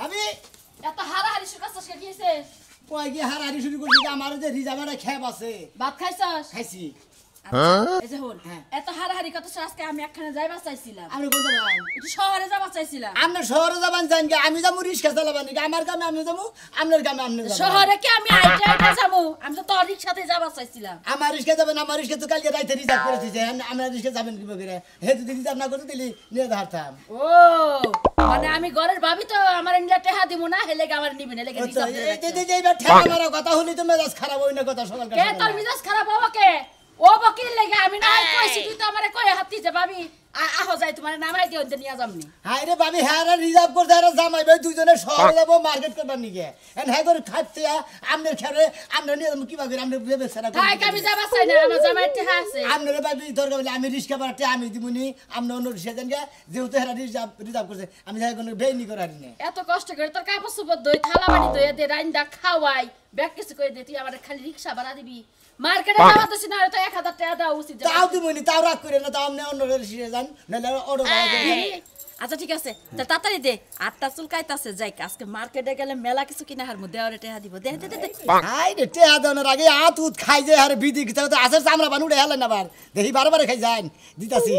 ভাবি এত হারাহারি শুরু করছিস কি হইছে? কই কি হারাহারি শুরু করছি আমার যে রিজার্ভারে খেপ আছে ভাত খাইছস? খাইছি এই যে হল হ্যাঁ। এত হারাহারি করছিস আজকে আমি একখানে যাইবা চাইছিলাম। আমি কোন যাবেন একটু শহরে যাবা চাইছিলাম। আপনি শহরে যাবেন জান কি আমি যাবো রিক্সা চালাবেন নাকি আমার কামে আপনি যাবো আপনার কামে আপনি যাবেন শহরে কি আমি আইটা আইটা যাবো? আমি তো তোর রিকশাতে যাবা চাইছিলাম। আমার রিক্সা যাবেন আমার রিক্সা তো কালকে রাইতে রিজার্ভ করে দিয়েছে আমরা রিক্সা যাবেন কি করে হে যদি রিজার্ভ না করতে দিলি নিয়ে দাঁড়াতাম ও মানে আমি ঘরের ভাবি তো আমার নিলে টেহা দিব না হেলে আমার নিবি না লেগে রিকশা এইবার ঠেলা মারা কথা হলি তো মেজাজ খারাপ হই না কথা সকাল কে তোর মিজাজ খারাপ হবো কে? ও বকিল লেগে আমি না কইছি তুই তো আমারে কই হাতি যে ভাবি আহো যাই তোমার নামাই দিও ওইতে নিয়া যামনি। হাই রে ভাবি হ্যাঁ রিজার্ভ করতে আর জামাই ভাই দুইজনে শহরে যাবো মার্কেট করবার নিকে এন্ড হ্যাঁ করে খাইতে আমনের খেরে আমরা নিয়ে যাবো কি ভাবি আমরা ভেবে সারা তাই আমি যাবা চাই না আমার জামাই টেহা আছে। আমনের ভাবি দরকার বলে আমি রিস্কা বাড়াতে আমি দিমুনি আমরা অন্য রিক্সা দেন গে যেহেতু হেরা রিজার্ভ করছে আমি যাই কোনো বেইনি করার না এত কষ্ট করে তোর কাপড় চোপড় দই থালা বাড়ি দই দে রাইন্দা খাওয়াই ব্যাগ কিছু করে দে তুই আমার খালি রিকশা ভাড়া দিবি মার্কেটে যাওয়া তো সিনা তো 1000 টাকা দাও উচিত। তাও দিমুনি তাও রাগ করে না তাও আমনে অন্য রিক্সা যান নাহলে অটো ভাড়া করে আচ্ছা ঠিক আছে তা তাড়াতাড়ি দে আটটা চুল কাইতাছে যাই আজকে মার্কেটে গেলে মেলা কিছু কিনা হারমু দেওয়ারে টাকা দিব দে দে দে হাই রে টেহা দেওয়ার আগে আত উত খাই যায় আরে বিদি কি তো আসার চামড়া বান উড়ে হেলেন আবার দেখি বারবার খাই যান দিতাছি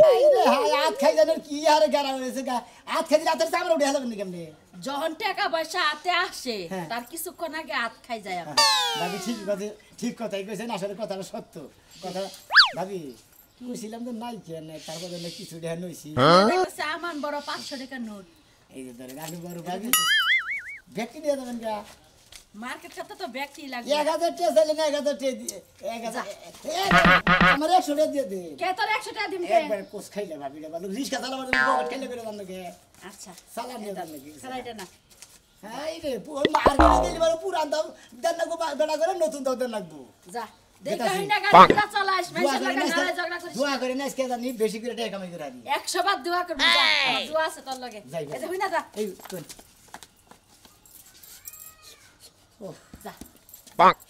হাই আত খাই জানেন কি আরে গারা হয়েছে গা আত খাই দিলে আতের চামড়া উড়ে হেলেন কেমনে যখন টাকা পয়সা হাতে আসে হ্যাঁ। তার কিছুক্ষণ আগে হাত খাই যায় আমি। ভাবি ঠিক কথাই কইছেন আসলে কথাটা সত্য কথা ভাবি কইছিলাম তো নাই কেন তারপরে না কিছু দেয়া নইছি দেখছে আমার বড় 500 টাকা নোট এই যে ধরে আমি বড় ভাবি ব্যক্তি দিয়ে দেবেন গা মার্কেট সাথে তো ব্যক্তি লাগবে 1000 টাকা চাইলে না 1000 টাকা 1000 আমার 100 টাকা দিয়ে দে কে তোর 100 টাকা দিম কে একবার কোস খাইলে ভাবি রে ভালো রিস্কা চালাবার পকেট খাইলে করে দাম নাকি আচ্ছা সালাম নিয়ে দাম নাকি সারাইটা না হাই রে মার্কেটে দিলি বড় পুরান দাম দেন না গো বেটা করে নতুন দাম দেন লাগবো যা দেখা হইনা গাড়িটা চালাস মাইসে লাগা নালে ঝগড়া করিস দোয়া করে না আজকে জানি বেশি করে টাকা কামাই করে আনি 100 বার দোয়া করব যা আমার দোয়া আছে তোর লগে যাই এই যে হইনা যা এই কোন ও যা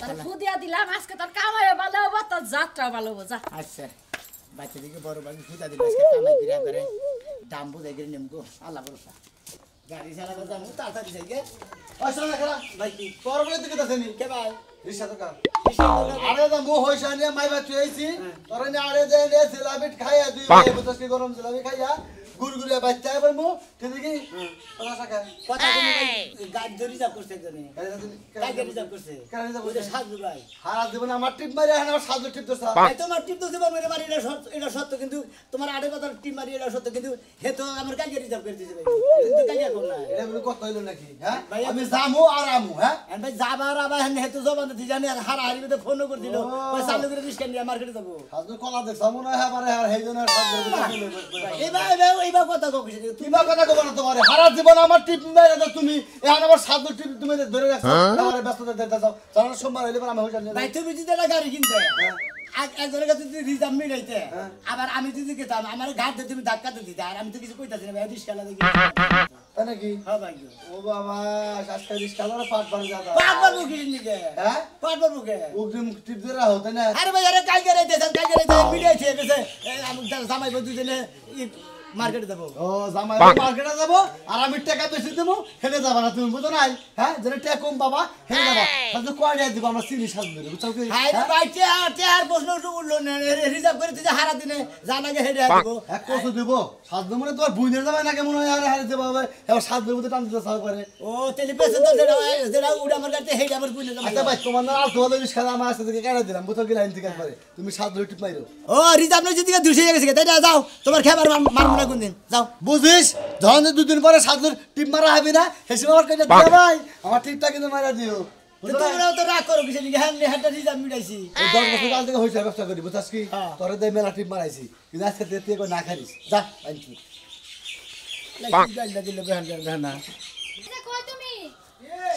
তাহলে ফুদিয়া দিলাম আজকে তোর কামাই ভালো হবে তোর যাত্রা ভালো হবে যা আচ্ছা বাচ্চা দিকে বড় ভাবি ফুটা দিল আজকে কামাই করে করে দাম বুঝাই করে নেমগো আল্লাহ ভরসা গাড়ি চালাবো যাবো তাড়াতাড়ি যাই গে আসলে না খেলা ভাই কি তোর বলে তুই কেতা জানি কে ভাই রিসা তো কার আরে তো মো হইছা নিয়ে মাই বাচ্চা হইছি তোর নে আরে যে নে জিলাপি খাইয়া দুই ভাই বুঝছস কি গরম জিলাপি খাইয়া গুড়গুড়িয়া বাচ্চা এবার মো তুই দেখি তোরা সাকা কথা তুমি গাড়ি ধরে যাব করতে জানি গাড়ি রিজার্ভ করছে কেন যাব ওই সাজু ভাই হারা জীবন আমার টিপ মারি এখন আমার সাজু টিপ দোসা ভাই তোমার টিপ তো জীবন মেরে মারি এটা সত্য কিন্তু তোমার আড়ে কথা টিপ মারি এটা সত্য কিন্তু হে তো আমার গাড়ি রিজার্ভ করে দিয়েছে ভাই কিন্তু গাড়ি কোন না এটা বলে কথা হইলো নাকি হ্যাঁ ভাই, আমি জামু আর আমু হ্যাঁ এন্ড ভাই যাবার আবার হে তো জবান দি জানি আর হারা হারিবে তো ফোন করে দিল ওই চালু করে রিস্কা নিয়ে মার্কেটে যাব সাজু কলা দেখ মনে হয় আমারে আর হেজন আর সাজু এইবার কথা কইছে কি বা কথা কব না তোমারে হারা জীবন আমার টিপ মেরে দাও তুমি এখন আমার সাজু টিপ তুমি ধরে রাখছো আমারে ব্যস্ততা দিতে যাও সারা সোমবার হইলে পর আমি হইছা নিয়ে ভাই তুমি যদি একটা গাড়ি কিনতে একজনের কাছে যদি রিজার্ভ মিলাইতে আবার আমি যদি গেতাম আমার ঘাট তুমি ধাক্কা দিতে আর আমি তো কিছু কইতাছি না ভাই রিস্কা লাগি তাই নাকি হ্যাঁ ভাই ও বাবা আজকে রিস্কা লড়া পাট বাড়ি যাতা পাট বাবু কি নিকে হ্যাঁ পাট বাবু কে অগ্রিম টিপ দিয়ে রাখো তাই না আরে ভাই আরে কালকে রাইতে মিলাইছে গেছে আমি জামাই বন্ধু জেনে মার্কেটে যাব ও জামাই মার্কেটে যাব আর আমি টাকা বেশি দেব হেলে যাব না তুমি বুঝো নাই হ্যাঁ যেটা টাকা কম বাবা হেলে যাব তাহলে কয় টাকা দিব আমরা চিনি সাজ দেব বুঝছো কি হাই রে ভাই টেয়ার প্রশ্ন উঠলো না রিজার্ভ করে তুই হারা দিনে জানাগে হেডে দিব এক কত দেব সাজ দেব মানে তোমার বুইনের যাবে না কেমন হয় আরে হারে দেব হবে এবার সাজ দেব তো টান দিতে সাজ করে ও তেলি পেছে তো যেটা উড়ে আমার কাছে হেডে আমার বুঝলে আচ্ছা ভাই তোমার না আর তোমাদের রিস্কা আমার আছে থেকে কেটে দিলাম বুঝছো কি লাইন থেকে পারে তুমি সাজ ধরে টিপ মাইরো ও রিজার্ভ নয় যেদিকে দুশে গেছে তাই যাও তোমার খেবার মারবো না কোনদিন যাও বুঝিস যখন দুদিন পরে সাজুর টিপ মারা হবে না হেসে আমার কেটে দিও ভাই আমার টিপটা কিন্তু মারা দিও তোমরা তো রাগ করো কিছু নাকি হ্যাঁ হেডটা রিজার্ভ মিটাইছি এই 10 বছর কাল থেকে হইছে ব্যবসা করি বুঝছস কি হ্যাঁ। তোরে দেই মেলা টিপ মারাইছি কিন্তু আজকে তুই কই না খাইস যা আনছি গাইলা দিলে বেহান বেহানা এটা কই তুমি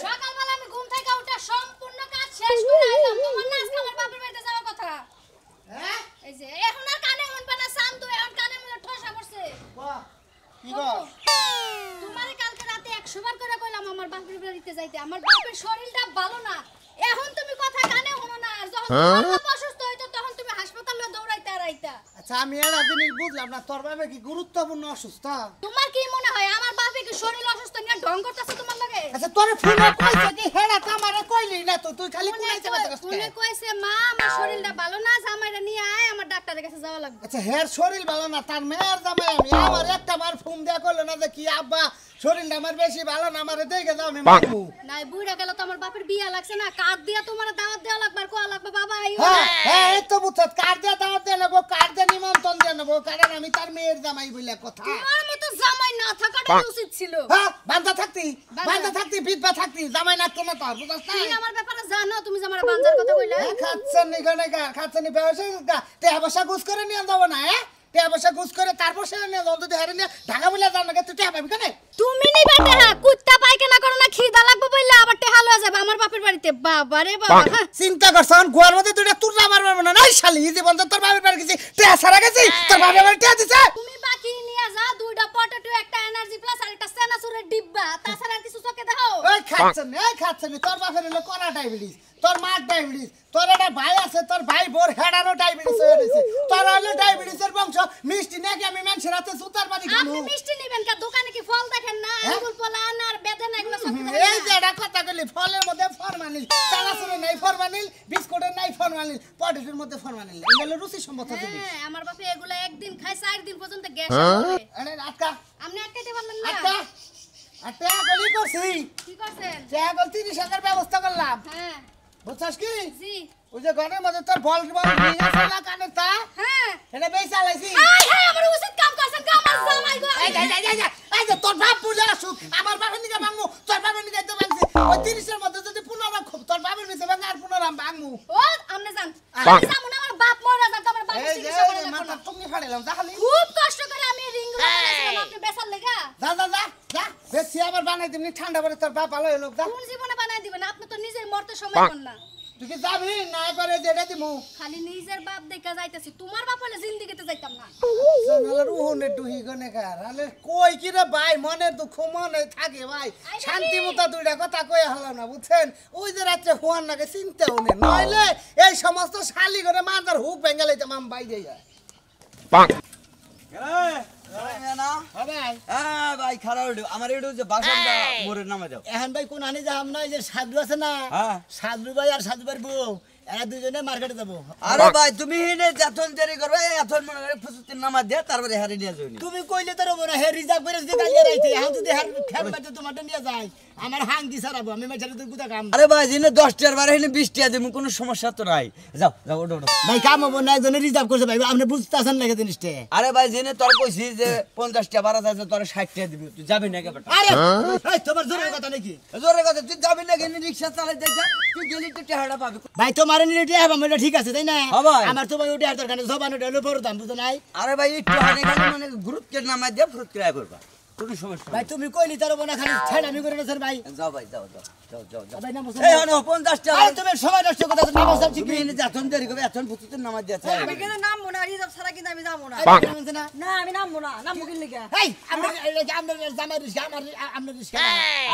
সকালবেলা আমি ঘুম থেকে উঠে সম্পূর্ণ কাজ শেষ করে আইলাম তোমার না আজকে আমার বাপের বাড়িতে যাওয়ার কথা হ্যাঁ এই যে এখন আর কানে মন পানা সাম তো এখন কানে মনে ঠোসা পড়ছে বাহ কি গো তোমারে কালকে রাতে 100 বার করে কইলাম আমার বাপের বাড়িতে যাইতে আমার বাপের শরীরটা ভালো না এখন তুমি কথা কানে শুনো না আর যখন তোমার বাপ অসুস্থ হইতো তখন তুমি হাসপাতালে দৌড়াইতে আর আইতা আচ্ছা আমি এটা জিনিস বুঝলাম না তোর বাবা কি গুরুত্বপূর্ণ অসুস্থ তোমার কি মনে হয় আমার বাপে কি শরীর অসুস্থ নিয়ে ঢং করতেছ তোমার লগে আচ্ছা তোরে ফোনে কইছে কি হেডা তো আমারে কইলি না তো তুই খালি কোনাইতে কথা ফোনে কইছে মা আমার শরীরটা ভালো না জামাইরা নিয়ে আয় আমার ডাক্তারের কাছে যাওয়া লাগবে আচ্ছা হের শরীর ভালো না তার মেয়ের জামাই আমি আমার একটা বার ফোন দেয়া করলো না যে কি আব্বা শরীরটা আমার বেশি ভালো না আমারে দেখে দাও আমি মারবো নাই বুইড়া গেল তো আমার বাপের বিয়া লাগছে না কার্ড দিয়া তোমার দাওয়াত দেওয়া লাগবে আর কোয়া লাগবে বাবা আইও হ্যাঁ হ্যাঁ এই তো বুঝছ কার্ড দিয়ে দাওয়াত দিয়ে নেবো কার্ড দিয়ে নিমন্ত্রণ দিয়ে নেবো কারণ আমি তার মেয়ের জামাই বলে কথা তোমার মতো জামাই না থাকাটা উচিত ছিল হ্যাঁ বান্ধা থাকতি বিধবা থাকতি জামাই না তো না তোর বুঝছ না তুমি আমার ব্যাপারে জানো তুমি যে আমার বাঞ্জার কথা কইলা খাচ্ছনি গনেগা খাচ্ছনি ব্যবসা তে অবশ্য গুছ করে নিয়ে যাব না হ্যাঁ তে অবশ্য গুছ করে তারপর সে নিয়ে যাও যদি হারে নিয়ে ঢাকা বলে যাও না তুই তে পাবি কেন তুমি নিবা টেহা কুত্তা পায়খানা করো না খিদা লাগবে বললে আবার টেহা লয়ে যাবে আমার বাপের বাড়িতে বাবা রে বাবা চিন্তা করছন গোয়ার মধ্যে দুইটা তুরলা মারব না নাই শালি জীবন তো তোর বাপের বাড়ি গেছি তে সারা গেছি তোর বাপের বাড়ি তে দিছে তুমি বাকি নিয়ে যা দুইটা পটেটো একটা এনার্জি প্লাস আর একটা সেনাসুরের ডিব্বা তাছাড়া আর কিছু চোখে দাও ওই খাচ্ছনি তোর বাপের হলো কোনা ডায়াবেটিস তোর মার ডায়াবেটিস তোর একটা ভাই আছে তোর ভাই বোর হেডারও ডায়াবেটিস হয়ে গেছে তোর হলো ডায়াবেটিসের বংশ মিষ্টি নাকি আমি মানুষের হাতে সুতার বাড়ি খাবো আপনি মিষ্টি নেবেন কা দোকানে কি ফল দেখেন না আঙ্গুর ফল আর বেদনা এগুলো সব এই যে এটা কথা কইলি ফলের মধ্যে ফরমালিন চানাচুরে নাই ফরমালিন বিস্কুটের নাই ফরমালিন পটেটোর মধ্যে ফরমালিন এগুলো রুচি সম্মত জিনিস হ্যাঁ আমার বাপে এগুলো একদিন খায় 4 দিন পর্যন্ত গ্যাস হবে আরে আটকা আপনি আটকাইতে পারলেন না আটকা আটকা গলি করছি কি করছেন চেয়াগল 30,000 ব্যবস্থা করলাম হ্যাঁ বুঝছস কি জি ওই যে ঘরের মধ্যে তোর বল নিয়ে আসে না কানে তা হ্যাঁ এটা বেশ চালাইছি হাই হাই আমার উচিত কাম করছেন কা আমার জামাই গো এই যে তোর বাপ বুঝে আসুক আমার বাপের নিকে ভাঙমু তোর বাপের নিকে তো ভাঙছি ওই 30-এর মধ্যে যদি 15 খুব তোর বাপের নিচে ভাঙ আর 15 ভাঙমু ও আমনে জান আমি যামু না আমার বাপ মরে যা তোমার বাপ এই যে চিকিৎসা করে না মাথা তুমি ফাড়াইলাম তাহলে খুব কষ্ট করে আমি রিং বানাইছিলাম আপনি বেসার লাগা যা বেশি আবার বানাই দিবনি ঠান্ডা পরে তোর বাপ ভালো হলো যা কোন জীবনে বানাই দিবেন আপনি তো নিজের মরতে সময় পান না তুই কি যাবি না করে যেটা দিমু খালি নিজের বাপ দেখা যাইতেছি তোমার বাপ হলে জিন্দেগিতে যাইতাম না জানালার উহনে ডুহি গনে কার আলে কই কি রে ভাই মনের দুঃখ মনে থাকে ভাই শান্তি মতো দুইটা কথা কই হলো না বুঝছেন ওই যে রাতে হুয়ার নাকে চিন্তাও নেই নইলে এই সমস্ত শালি করে মাথার হুক ভেঙে লইতাম আমি বাইরে যায় ভাই খারাপ আমার একটু যে বাসনটা মোরের নামে দাও এখন ভাই কোন আনি যাম না যে সাধু আছে না সাধু ভাই আর সাধু ভাই বউ এরা দুজনে মার্কেটে যাবো আরে ভাই তুমি যখন দেরি করবে এখন মনে করে ফুসুতির নামা দিয়ে তারপরে হারি নিয়ে যাই তুমি কইলে তো রবো না হে রিজার্ভ করে যদি কালিয়ে রাইতে এখন যদি হের খেল বাজে তোমারটা নিয়ে যায় আমার হাং দি সারাবো আমি মাঝে তুই গুদা কাম আরে ভাই জিনে 10টার বার এনে 20টা দিমু কোনো সমস্যা তো নাই যাও যাও ওঠো ভাই কাম হবো না একজনে রিজার্ভ করছে ভাই আপনি বুঝতেছেন না জিনিসটা আরে ভাই জিনে তোর কইছি যে 50টা 12টা তোর 60টা দিবি তুই যাবি না কেবটা আরে এই তোমার জোরের কথা নাকি জোরে কথা তুই যাবি না কেন রিকশা চালাই যা তুই গেলি তো টেহাড়া পাবি ভাই তোমার নিতে হবে এটা ঠিক আছে তাই না হ্যাঁ ভাই। আমার তো ভাই ওটা আর দরকার নেই জবান ওটা হলো বড় দাম বুঝো নাই আরে ভাই একটু হানে গেলে মানে গুরুত্বের নামা দিয়ে ফুরুত করে করবা কোনো সমস্যা ভাই তুমি কইলি তার না খালি ছেড়ামি করে না স্যার ভাই যাও ভাই যাও যাও যাও যাও যাও ভাই না বসো এই হনো 50টা আরে তুমি সময় নষ্ট কথা না বসা ঠিক তুমি এনে যখন দেরি করবে এখন ফুসুতির নামা দিয়ে আমি কিন্তু নামবো না রিজার্ভ ছাড়া কিন্তু আমি যাবো না না না আমি নামবো না নামবো কি লিখে এই আমরা জামাই রিস্কা আমরা রিস্কা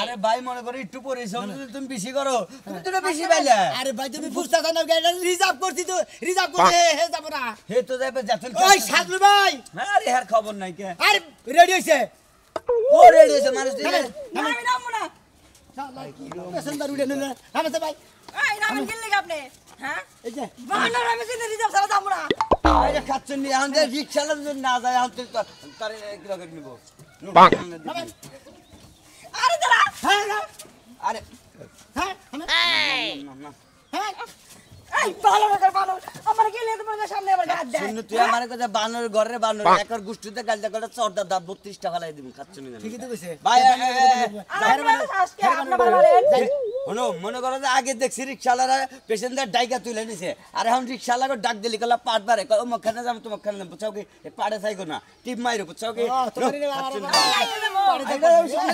আরে ভাই মনে করো একটু পরিশ্রম যদি তুমি বেশি করো তুমি তো বেশি পাইলে আরে ভাই তুমি বুঝতা না গাড়ি রিজার্ভ করছি তো রিজার্ভ করে হে যাব না হে তো যাবে যখন ওই সাদলু ভাই আরে হার খবর নাই কে আরে রেডি হইছে ও রেডি আছে মানুষ দিলে আমি নামবো না পেছনদার উড়ে নিলে আমাতে ভাই এই নামেন কি লিখে আপনি হ্যাঁ এই যে বাহানার আমি কিন্তু রিজার্ভ ছাড়া যাবো না আরে খাচ্ছেন নি এখন যে রিকশা যদি না যায় এখন তো তারে কি রকম নিব আরে দাঁড়া হ্যাঁ আরে হ্যাঁ না না হ্যাঁ এই ভালো না ভালো আমার কি লিখে তোমার সামনে আবার গাদ দেয় শুন তুই আমার কথা বানর ঘরে বানর একর গুষ্টিতে গালটা করে চর্দা দাম 32 টাকা লাই দিবি খাচ্ছনি না ঠিকই তো কইছে ভাই আজকে আপনি বানালেন হনো মনে করো যে আগে দেখছি রিকশালারা পেশেন্টদের ডাইকা তুলে নিছে আর এখন রিকশালাকে ডাক দিলি কলা পাট বারে ও মখানে যাম তো মখানে বুঝাও কি পাড়ে থাইকো না টিপ মাইরো বুঝাও কি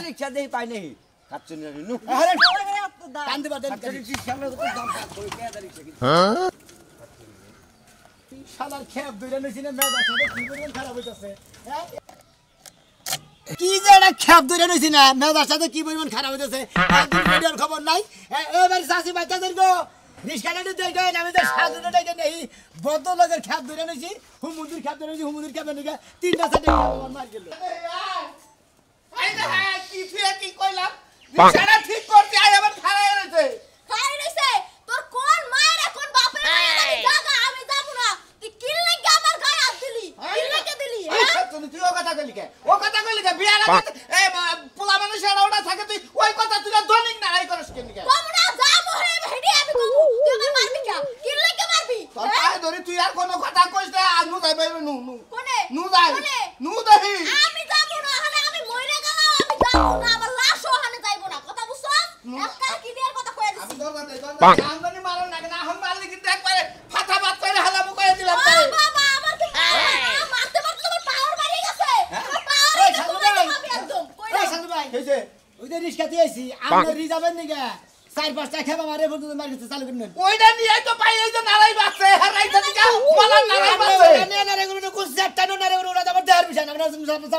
রিকশা দেই পাই নাই খাচ্ছনি না নু আরে এত দাম কান দিবা দেন রিকশালার তো দাম কই কে দা রিকশা শালার খেপ ধরে নিছি না মেদা থেকে কি পরিমাণ খারাপ হইতাছে কি যে একটা খেপ ধরে নিছি না মেদার সাথে কি পরিমাণ খারাপ হইতাছে একদিন ভিডিওর খবর নাই এবার সাসি বাচ্চা দেখো রিস্কাটা দেখে আমি তো সাজুটা দেখে নেই বদ্ধ লোকের খেপ ধরে নিছি হুমুদির খেপ ধরে নিছি হুমুদির খেপে নিকে 3টা সাইডে মার গেল কি ফিরে কি কইলাম সেটা ঠিক করতে আই আবার খাড়াই রইছে খাই রইছে তোর কোন মায়ের কোন বাপের বাড়ি জায়গা আমি যাব না তুই কি লাগা আমার গায়ে হাত দিলি কি লাগা দিলি হ্যাঁ তুই ও কথা কইলি কে বিয়ার আগে এই পোলা মানুষের ওটা থাকে তুই ওই কথা তুই দনিক না আই করস কেন কে কম না যা মরে হেডি আমি কমু তুই আমার মারবি কি লাগা মারবি তোর পায়ে ধরে তুই আর কোনো কথা কইস না আর নু যাই বাইরে নু কোনে নু যাই নু যাই আমি যাব না হলে আমি মইরা গেলাম আমি যাব না আমার লাশও হানে যাইব না কথা বুঝছস একটা কি দেয়ার কথা কইয়া দিছি আমি দরজা দেই দরজা আমদানি মারো না না হন মারলি কিন্তু একবারে ফাটা বাত কইরা হালামু কইরা দিলাম ও বাবা আমার কি মারতে মারতে তোমার পাওয়ার বাড়ি গেছে আমার পাওয়ার আমি একদম কইরা সাধু ভাই কইছে ওই যে রিস্কা দিয়েছি আমরা রিজার্ভের নিগে 4-5টা খেবা মারে বন্ধু মার গেছে চালু করুন ওইটা নিয়ে তো পাই এই যে নারাই বাচ্চা হারাইতে দিকা মালা নারাই বাচ্চা না না রে গুলো কোন সেটটা না রে গুলো আবার দেয়ার বিষয় না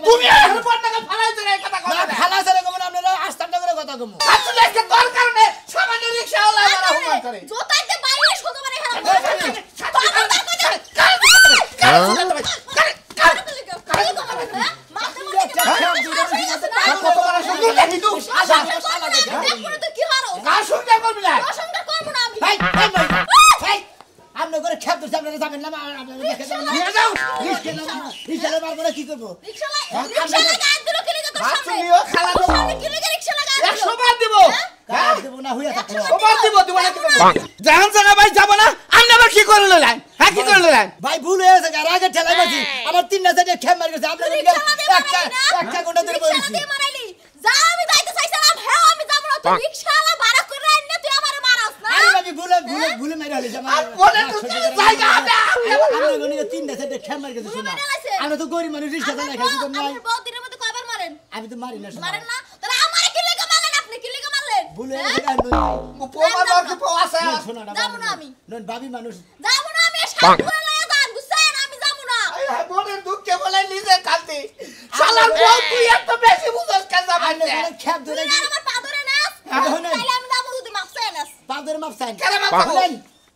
তুমি আর পড়নাকে ফালাইতে রে কথা না কথা খালা চলে গো আপনারা আস্তানটা করে কথা কমু আচ্ছা দেখে তোর কারণে সামান্য রিকশা ওলা মারা হুমান করে জোতাইতে বাইরে শুধু মানে আপনি করে খেপ দিতে আপনারা যাবেন না আপনারা দেখে যাবেন না নিয়ে যাও রিস্কা মারবো না কি করব দেব না হইয়া থাকলো জাহান জানা ভাই যাব না আমি আবার কি করে লইলেন হ্যাঁ কি করে লইলেন ভাই ভুল হয়ে গেছে আর আগে ঠেলাই মারছি আমার 3 সাইডে খেপ মার গেছে আপনারা একটা গোটা ধরে বলছি যা আমি যাইতে চাইছিলাম হ্যাঁ আমি যাব না তুই রিকশাওয়ালা ভাড়া করে আইনে তুই আমারে মারাস না আরে ভাই ভুলে মাইরা হইছে আর বলে তো জায়গা হবে আমরা গনিকে 3 সাইডে খেপ মার গেছে শোনা আমরা তো গরিব মানুষ রিস্কা চালাই খাই তো নাই আপনি বহুত দিনের মধ্যে কয়বার মারেন আমি তো মারি না শোনা মারেন না তাহলে আমারে কি লাগা মারলেন আপনি কি লাগা মারলেন ভুলে গেছে আর নই পোমা দর কি পোয়াছে শোনা যাবো না আমি নন ভাবি মানুষ যাব না আমি সাথে করে লয়া যান বুঝছেন আমি যাব না এই মনের দুঃখে বলে নিজে কাঁদতে শালার বউ তুই এত বেশি বুঝছ কেন আপনি যাবে বলেন খেপ ধরে তুই আর আমার পা ধরে নাস তাইলে আমি যাব যদি মাপ চাই নাস পাদের মাপ চাই কেন মাপ চাবো? বলেন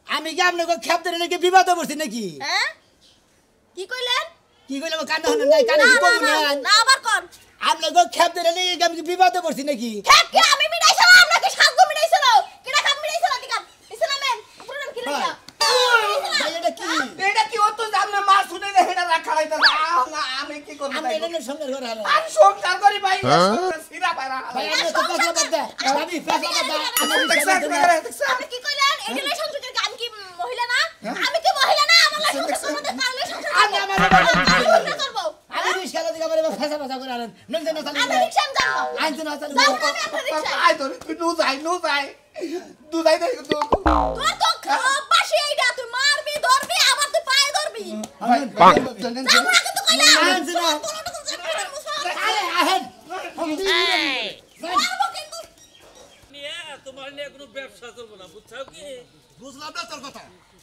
আমি কি আপনাকে খেপ ধরে নাকি বিবাদ করছি নাকি হ্যাঁ কি কইলেন কি কইলাম কান্না হন নাই কানে কি কবু না না আবার কোন আপনাকে খেপ ধরে নাকি আমি কি বিবাদ করছি নাকি খেপ কি আমি মিটাইছিলাম আপনাকে সাহায্য মিটাইছিল কিনা কাম মিটাইছিল দিকাম ইসলামেন পুরো কি লাগা ভাই এটা কি এটা কি ও তো জানে মা শুনে রে হেডা রাখা রাইতা আমি কি করব আমি এটা সঙ্গে ঘর হারা আর সংসার করি ভাই সিরা পারা ভাই আমি তো পাগলা বাদ আমি পাগলা বাদ আপনি কি কইলেন এডিলে সংসারের গান কি মহিলা না আমি কি মহিলা না আমার লাগে সংসার পারলে সংসার আমি আমার করব আমি রিস্কা দিকে আমার ফেসা ফেসা করে আনেন নন জানা চালু আমি রিকশা যাব আইন তো না চালু যাও আমি আপনার রিকশা আই তো তুই নু যাই দু যাই দে তো তোর তো পাশে এইটা তুই মারবি ধরবি আবার তুই পায়ে ধরবি যাও না কিন্তু কইলা আইন তো না আরে আহেন মারবো কিন্তু নিয়ে তোমার নিয়ে কোনো ব্যবসা চলবো না বুঝছো কি বুঝলাম না তোর কথা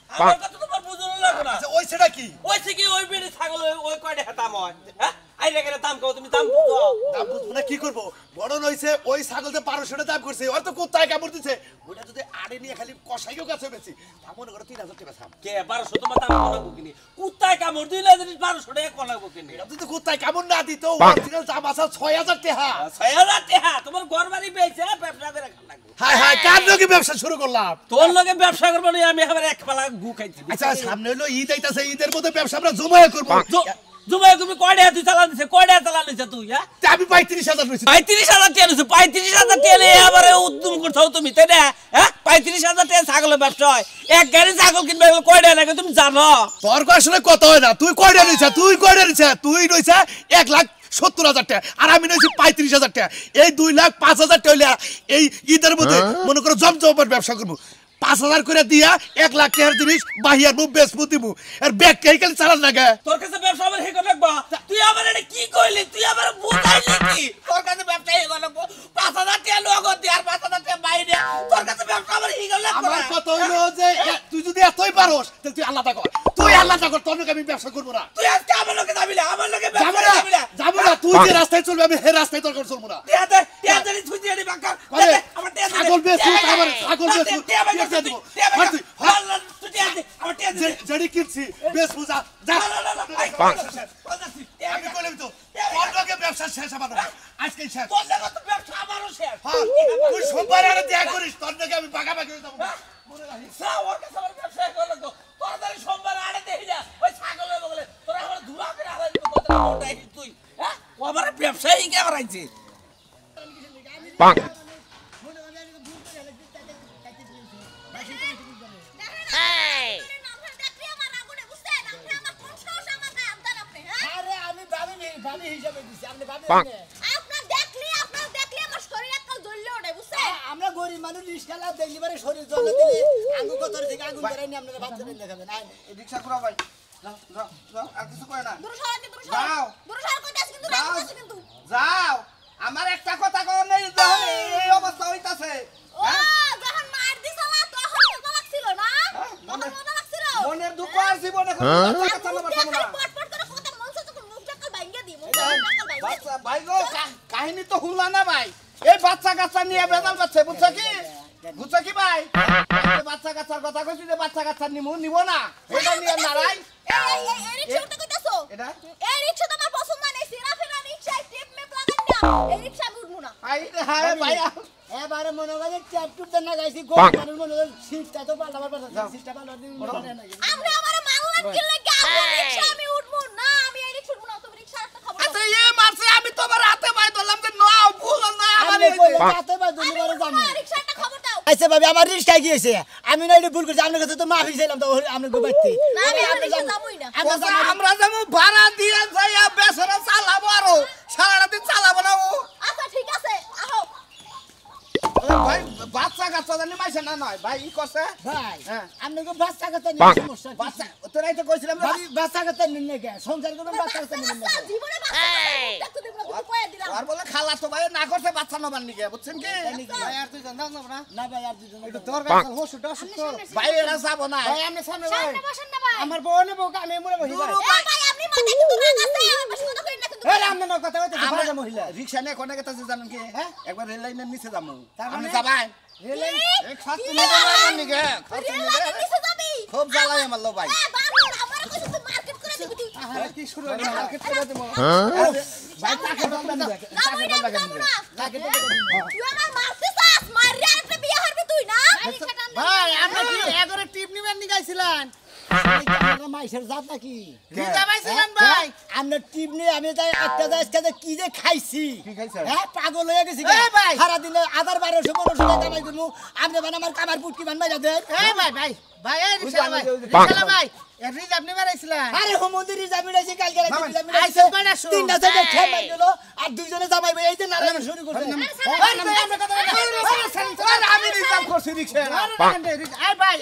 আমার কথা তোমার বুঝলো লাগবে না আচ্ছা ওই সেটা কি ওই থেকে ওই বেড়ে ছাগল ওই কয়টা হেতাম হয় হ্যাঁ আই রেখে দাম কও তুমি দাম বুঝো দাম বুঝবো না কি করবো বড় নইছে ওই ছাগল যে 1200 দাম করছে ওর তো কোথায় কামড় দিছে ওটা যদি আড়ে নিয়ে খালি কষাইও কাছে বেশি তা মনে করো 3000 টাকা ছাম কে 1200 তোমার দাম কলাবো কিনি কুত্তায় কামড় দিলে যদি 1200 টাকা কলাবো কিনি এটা যদি কোথায় কামড় না দিত অরিজিনাল দাম আছে 6000 টাকা 6000 টাকা তোমার ঘর বাড়ি পেয়েছে ব্যবসা করে খান লাগবে হাই হাই কার লগে ব্যবসা শুরু করলাম তোর লগে ব্যবসা করব না আমি আবার এক পালা গু খাইছি আচ্ছা সামনে হলো ঈদ আইতাছে ঈদের মধ্যে ব্যবসা আমরা জমায়ে করব জুমাই তুমি কয়টা তুই চালান দিছে কয়টা চালান দিছে তুই হ্যাঁ তা আমি 35000 লইছি 35000 টাকা নিছে 35000 টাকা নিয়ে আবার উদ্যম করছো তুমি তাই না হ্যাঁ 35000 টাকা ছাগলের ব্যবসা হয় এক গাড়ি ছাগল কিনবে কয়টা লাগে তুমি জানো তোর আসলে কত হয় না তুই কয়টা নিছ তুই নইছা 1,70,000 টাকা আর আমি নইছি 35,000 টাকা এই 2,05,000 টাকা হইলা এই ঈদের মধ্যে মনে করো জমজমাট ব্যবসা করব 5,000 করে দিয়া 1 লাখ টাকার জিনিস বাহিয়ার মুখ বেচবো দিব আর ব্যাগ কেইকাল চালান লাগে তোর কাছে ব্যবসা আমার হেগো লাগবা তুই আমার এটা কি কইলি তুই আমার বুঝাইলি কি তোর কাছে ব্যবসা হেগো লাগবো 5000 টাকা নগদ দি আর 5000 টাকা বাইরে তোর কাছে ব্যবসা আমার হেগো লাগবো আমার কত হইলো যে তুই যদি এতই পারোস তাহলে তুই আলাদা কর তোর লগে আমি ব্যবসা করব না তুই আজকে আমার লগে যাবি না আমার লগে ব্যবসা যাবি না যাবো না তুই যে রাস্তায় চলবি আমি হে রাস্তায় তোর চলবো না টিয়াতে তুই দিয়ে দি বাক্কা আমার টিয়াতে ছাগল বেচু আমার ছাগল বেচু দিব আমার টিয়াতে জড়ি কিনছি বেশ বুঝা যা আমি কইলাম তো তোর লগে ব্যবসা শেষ আমার আজকে শেষ তোর লগে তো ব্যবসা আমারও শেষ হ্যাঁ সোমবার আরে দেখা করিস তোর নাকি আমি পাকাপাকি হয়ে যাবো ওর কাছে আমার ব্যবসা করা লাগতো তোর দ্বারা সোমবার আড়ে দেখি না ওই ছাগলের বগলে তোরা আমার ধুলা করে হারাই দিবি কত মোটাই তুই হ্যাঁ ও আমার ব্যবসায়ী কে করাইছে আরে আমি ভাবি হিসাবে দিছি আপনি ভাবি আপনার দেখলি আমার শরীর একদম জ্বললে ওঠে বুঝছেন আমরা গরিব মানুষ রিস্কালা দেখলি পারে শরীর জ্বলে দিলে আঙ্গুল কতর থেকে আঙ্গুল বেরাই নি আপনারা বাচ্চা দিন দেখাবেন রিক্সা করা ভাই যাও যাও যাও আর কিছু কয় না দূর সরাতে যাও। কইতাছি কিন্তু যাও। রাখতেছি কিন্তু যাও আমার একটা কথা কও নেই যখন এই অবস্থা হইতাছে ও যখন মার দিছলা তখন মজা লাগছিল না তখন মজা লাগছিল মনের দুঃখ আর জীবনে কোনো কথা চালাবার চালাবো না পটপট করে কথা মন চাচ্ছে তখন মুখ টাকাল ভাঙ্গা দি মুখ টাকাল ভাঙ্গা বাচ্চা ভাই গো কাহিনী তো হুলা না ভাই এই বাচ্চা কাচ্চা নিয়ে বেজাল পাচ্ছে বুঝছো কি ভাই এই বাচ্চা কাচ্চার কথা কইছি যে বাচ্চা কাচ্চা নিব না এটা নিয়ে নারাই এই রিকশাটা কইতাছো এটা? এই রিকশা তো আমার পছন্দ নাই সিরা ফেরা রিকশা টিপ মে লাগান না এই রিকশা আমি উঠবো না আই রে হায় ভাই এবারে মনে হয় ট্যাপ টুপ দেন না গাইছি গরিব মানুষ মনে হয় সিটটা তো পাল্টাবার পারছে সিটটা পাল্টাবার দিন আমরা আমার মাল্লার কি লাগে আপনি রিকশা আমি উঠবো না আমি এই রিকশা উঠবো না তুমি রিকশা একটা খবর দাও আচ্ছা এই মারছে আমি তোমার হাতে ভাই ধরলাম যে নাও ভুল না আমার আমি কই রাতে বা দুনি বারে জানি আমার রিকশা একটা খবর দাও আচ্ছা ভাবি আমার রিস্কা গিয়েছে আমি না এটা ভুল করছি আপনার কাছে তো মাফি চাইলাম তো আমি গোবাইতে না আমি আর রিকশা যাবই না আমরা যেমন ভাড়া দিয়ে যাইয়া বেসরা চালাবো আরো সারাদিন চালাবো না ও আচ্ছা ঠিক আছে আহো ভাই বাচ্চা কাচ্চা জানি মাইছে না নয় ভাই ই করছে ভাই হ্যাঁ। আপনি তো বাচ্চা কথা নিয়ে সমস্যা বাচ্চা তোরাই তো কইছিলাম না ভাবি বাচ্চা কথা নিন না কে সংসার করবেন বাচ্চা কথা নিন না বাচ্চা জীবনে বাচ্চা দেখতে দেব না কিন্তু কয়ে দিলাম আর বলে খালা তো ভাই না করছে বাচ্চা নবার নিকে বুঝছেন কি ভাই আর তুই জানাস না না ভাই আর দুজন একটু তোর কাছে হোসুটা ভাই এরা যাবো না ভাই আপনি সামনে ভাই সামনে বসেন না ভাই আমার বউ নেবো আমি মনে বসি ভাই এই ভাই আপনি মাথা কিন্তু রাগ আছে আমার বেশি কথা কই না কিন্তু এই আপনি না কথা কইতে ভালো মহিলা রিক্সা নিয়ে কোনে গেছে জানেন কি হ্যাঁ একবার রেল লাইনের নিচে যাবো তার আপনি মানে? যাবেন রেলে এই খাচ্ছি না যাবেন নিকে খাচ্ছি রেল না লাইনে নিচে যাবি খুব জ্বালাই আমার লো ভাই এ বাবা আমার কইছিস তুই মার্কেট করে দিবি তুই আরে কি শুরু হলো মার্কেট করে দেবো ভাই টাকা দাম না যাবই না যাবো না তুই আমার মারছিস মারিয়া একটা বিয়ে করবি তুই না ভাই আপনি কি এগরে টিপ নিবেন নি গাইছিলেন মাইশের জাত নাকি কি জামাইছিলেন ভাই আমরা টিপ নিয়ে আমি তাই একটা আজকে কি যে খাইছি কি খাইছেন? হ্যাঁ পাগল হয়ে গেছি এই ভাই! সারা দিন 1200 টাকা কামাই করবো আপনি মানে আমার কামার পুটকি বান মাইরা দেন এই ভাই ভাই ভাই এই রিকশা ভাই রিকশা ভাই এর রিজ আপনি মারাইছিলেন আরে হোমন্দিরি জামি রাইছি কালকে রাইছি জামি রাইছি আইছে কয়টা শো তিনটা থেকে খেয়ে মাই দিল আর দুইজনে জামাই ভাই এই যে নারায়ণ শুরু করছে আমি রিজার্ভ করছি রিক্সা এই ভাই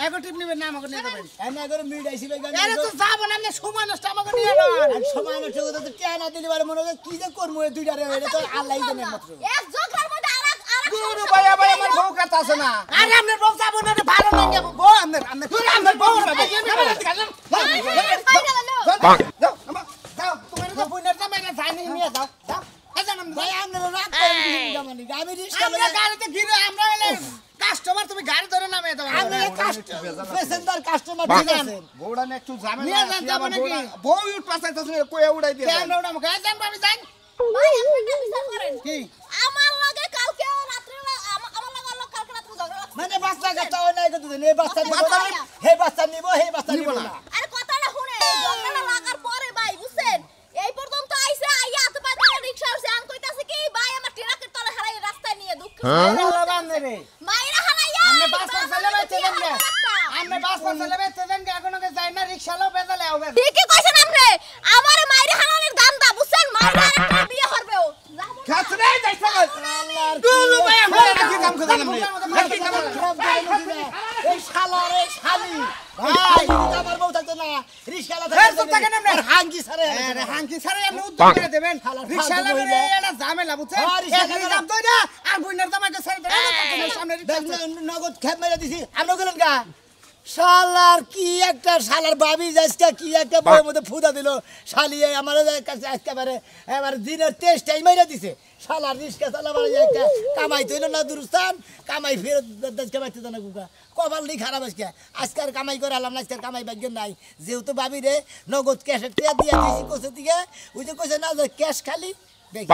এগো টিপ নিবেন না আমাকে নিয়ে যাবেন এনে এগো মিড আইছি ভাই আরে তো যাব না আপনি সময় নষ্ট আমাকে নিয়ে যান সময় নষ্ট করে তো টিয়া দিলি বারে মনে হয় কি যে করমু এই দুইটা রে এটা তো আল্লাহই জানে মাত্র এক জগরার মধ্যে আরেক গুরু ভাই ভাই আমার বউ কাটা আছে না আরে আপনার বউ যাব না ভালো না যাব বউ আপনার বউ যাও যাও তোমার তো বুইনার জামাই না জানি নিয়ে যাও যাও ভাই আপনারা রাত করেন জামানি আমি রিস্কা আমরা গাড়িতে ঘিরে আমরা এলে কাস্টমার তুমি গাড়ি ধরে নামে দাও আমরা প্যাসেঞ্জার কাস্টমার ঠিক আছে বউড়া নে একটু ঝামেলা নিয়ে যান, যাবো নাকি? বউ উঠ পাছাইতাছে কইয়া উড়াই দিয়ে আমরা ওটা মুখে যান আমি যাই ভাই আপনি একটা বিচার করেন কি আমার লাগে কালকে রাত্রে আমার লাগে কালকে রাত্রে ঝগড়া লাগছে মানে বাচ্চা কাচ্চা হয় নাই কত এই বাচ্চা নিব না হে বাচ্চা নিব হে বাচ্চা নিব না আরে কথাটা শুনে এই ঝগড়াটা লাগার পরে ভাই বুঝছেন এই পর্যন্ত আইছে আইয়া হাতে পায়ে ধরে রিকশা আছে আন কইতাছে কি ভাই আমার ট্রাকের তলে হারাই রাস্তায় নিয়ে দুঃখ আল্লাহ বান্দে রে মাইরা হারাইয়া আমনে বাস চলে বাইতে দেন গে আমনে বাস চলে বাইতে দেন গে এখনো কে যাই না রিকশা লো বেজালে হবে ঠিকই কইছেন আপনি আমার মাইরা হারানোর গান্দা বুঝছেন মাইরা একটা বিয়ে করবে ও খাছরে যাইছে আল্লাহর গুরু ভাই আমরা কি কাম করলাম কি কাম এই শালা রে শালি ভাই আমার বউ থাকতো না রিকশালা থাকে আর হাঙ্গি সারে আরে হাঙ্গি সারে আপনি উদ্যোগ করে দেবেন রিকশা লাগে এটা ঝামেলা বুঝছেন এক রিজার্ভ দই না আর বুইনার দামাকে সারে দেন সামনে রিকশা নগদ খেপ মেরে দিছি আমরা গেলেন গা শালার কি একটা শালার বাবি যাইছে কি একটা বইয়ের মধ্যে ফুদা দিল শালিয়ে আমার কাছে একেবারে এবার দিনের 23 টাইম মাইরা দিছে শালার রিস্কা চালাবার একটা কামাই তৈল না দুরস্থান কামাই ফেরত দেশকে বাইতে না গুগা কপাল নি খারাপ আজকার কামাই করে আলাম না আজকার কামাই ভাগ্য নাই যেহেতু বাবি রে নগদ ক্যাশের টিয়া দিয়া দিয়েছি কোসে দিকে ওই যে কোসে না ক্যাশ খালি দেখি